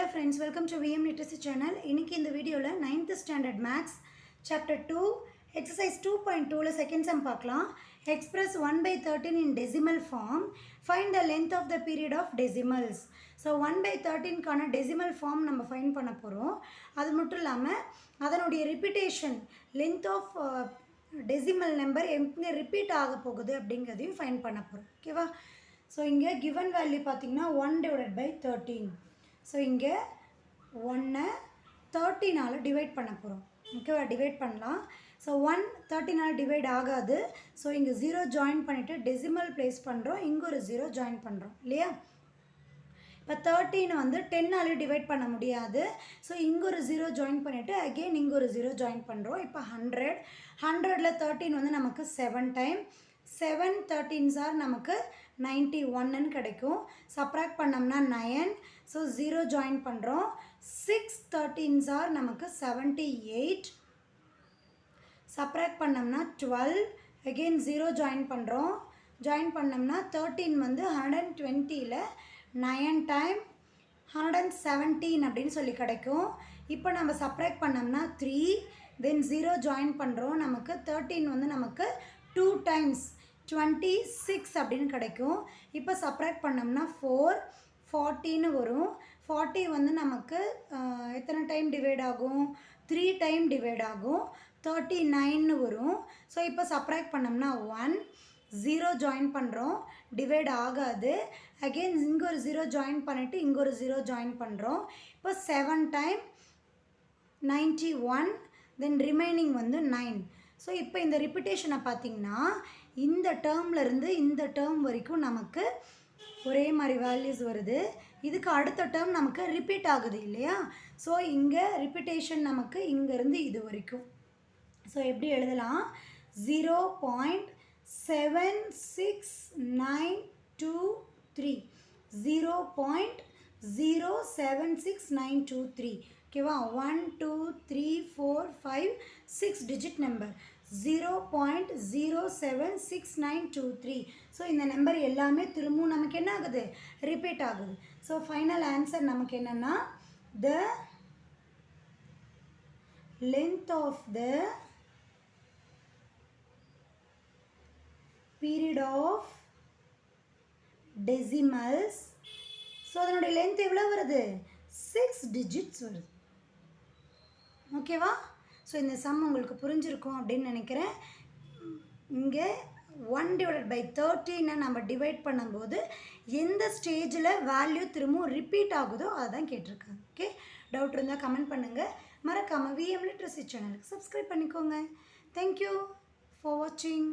Hello friends, welcome to VM Literacy channel. இன்னைக்கு இந்த வீடியோல 9th standard maths chapter 2 exercise 2.2ல second sum பார்க்கலாம். Express 1 by 13 in decimal form. Find the length of the period of decimals. So 1 by 13 கான decimal form நம்ம find பண்ண போறோம். அது மட்டும் இல்லாம அதனுடைய repetition length of decimal number எங்க repeat ஆக போகுது அப்படிங்கறதையும் find பண்ண போறோம். ஓகேவா? So இங்க given value பாத்தீங்கன்னா 1 divided by 13. ஸோ இங்கே 1 13ஆல் டிவைட் பண்ண போகிறோம். ஓகேவா? டிவைட் பண்ணலாம். ஸோ 1 13ஆல் டிவைட் ஆகாது. ஸோ இங்கே 0 ஜாயின் பண்ணிவிட்டு டெசிமல் ப்ளேஸ் பண்ணுறோம். இங்கே ஒரு 0 ஜாயின் பண்ணுறோம் இல்லையா? இப்போ 13 வந்து 10ஆல் டிவைட் பண்ண முடியாது. ஸோ இங்கே ஒரு 0 ஜாயின் பண்ணிவிட்டு அகெயின் இங்கே ஒரு 0 ஜாயின் பண்ணுறோம். இப்போ 100ல் 13 வந்து நமக்கு 7 டைம். 7 13s ஆர் நமக்கு 91ன்னு கிடைக்கும். சப்ராக்ட் பண்ணோம்னா 9. ஸோ 0 ஜாயின் பண்ணுறோம். 6 13s ஆர் நமக்கு 78. சப்ராக்ட் பண்ணோம்னா 12. அகெயின் 0 ஜாயின் பண்ணுறோம். ஜாயின் பண்ணோம்னா 13 வந்து 120ல் 9 டைம் 117 அப்படின்னு சொல்லி கிடைக்கும். இப்போ நம்ம சப்ராக்ட் பண்ணோம்னா 3. தென் 0 ஜாயின் பண்ணுறோம். நமக்கு 13 வந்து நமக்கு 2 டைம்ஸ் 26 அப்படின்னு கிடைக்கும். இப்போ சப்ராக்ட் பண்ணோம்னா 4 40ன்னு வரும். 40 வந்து நமக்கு எத்தனை டைம் டிவைட் ஆகும்? 3 டைம் டிவைட் ஆகும். 39ன்னு வரும். ஸோ இப்போ சப்ராக்ட் பண்ணோம்னா 1 0 ஜாயின் பண்ணுறோம். டிவைட் ஆகாது. அகெயின் இங்கே ஒரு 0 ஜாயின் பண்ணிவிட்டு இங்கே ஒரு 0 ஜாயின் பண்ணுறோம். இப்போ 7 டைம் 91. தென் ரிமைனிங் வந்து 9. ஸோ இப்போ இந்த ரிப்பிட்டேஷனை பார்த்திங்கன்னா இந்த டேர்ம்லேருந்து இந்த டேர்ம் வரைக்கும் நமக்கு ஒரே மாதிரி வேல்யூஸ் வருது. இதுக்கு அடுத்த டேர்ம் நமக்கு ரிப்பீட் ஆகுது இல்லையா? ஸோ இங்கே ரிப்பிட்டேஷன் நமக்கு இங்கேருந்து இது வரைக்கும். ஸோ எப்படி எழுதலாம்? 0.76923 0.076923. ஓகேவா? 1 2 3 4 5 6 டிஜிட் நம்பர் 0.076923. ஸோ இந்த நம்பர் எல்லாமே திரும்பவும் நமக்கு என்ன ஆகுது? ரிப்பீட் ஆகுது. ஸோ ஃபைனல் ஆன்சர் நமக்கு என்னென்னா the length of the period of decimals. So அதனுடைய லென்த் எவ்வளோ வருது? 6 டிஜிட்ஸ் வருது. ஓகேவா? ஸோ இந்த சம் உங்களுக்கு புரிஞ்சிருக்கும் அப்படின்னு நினைக்கிறேன். இங்கே 1 டிவைடட் பை 13 நம்ம டிவைட் பண்ணும்போது எந்த ஸ்டேஜில் வேல்யூ திரும்பவும் ரிப்பீட் ஆகுதோ அதை தான் கேட்டிருக்காங்க. ஓகே, டவுட் இருந்தால் கமெண்ட் பண்ணுங்கள். மறக்காமல் விஎம் லிட்ரஸி சேனலுக்கு சப்ஸ்கிரைப் பண்ணிக்கோங்க. தேங்க்யூ ஃபார் வாட்சிங்.